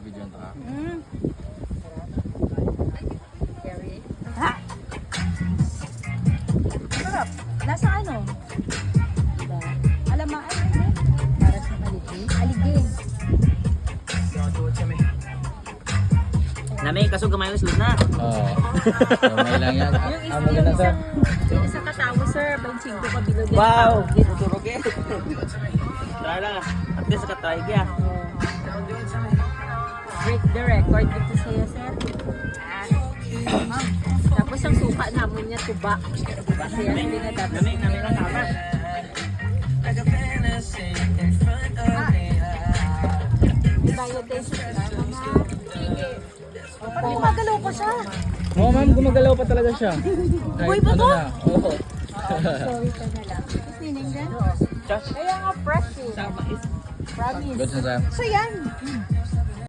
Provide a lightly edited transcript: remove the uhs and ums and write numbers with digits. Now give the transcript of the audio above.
Video na. Gary. Ha! Sarap. Nasa ano? Diba? Alamaan ano? Para sa aliging. Aliging. Nami, kaso gamay mo na. Oo. Kamay lang yan. Yung isang katawa, sir. 25 ka bilog yan. Wow! Turog eh. Try lang ah. At least ka-try kaya. Break the record dito sa'yo, sir. Tapos ang suka naman niya, tuba. Kasi yan hindi na dapat. Nami lang tama. May bayad din siya. Parang gumagalaw pa siya. Oo ma'am, gumagalaw pa talaga siya. Boy ba to? Oo. Sorry ka na lang. Sining din? Kaya nga fresh eh. Promise. Good na sir. So yan.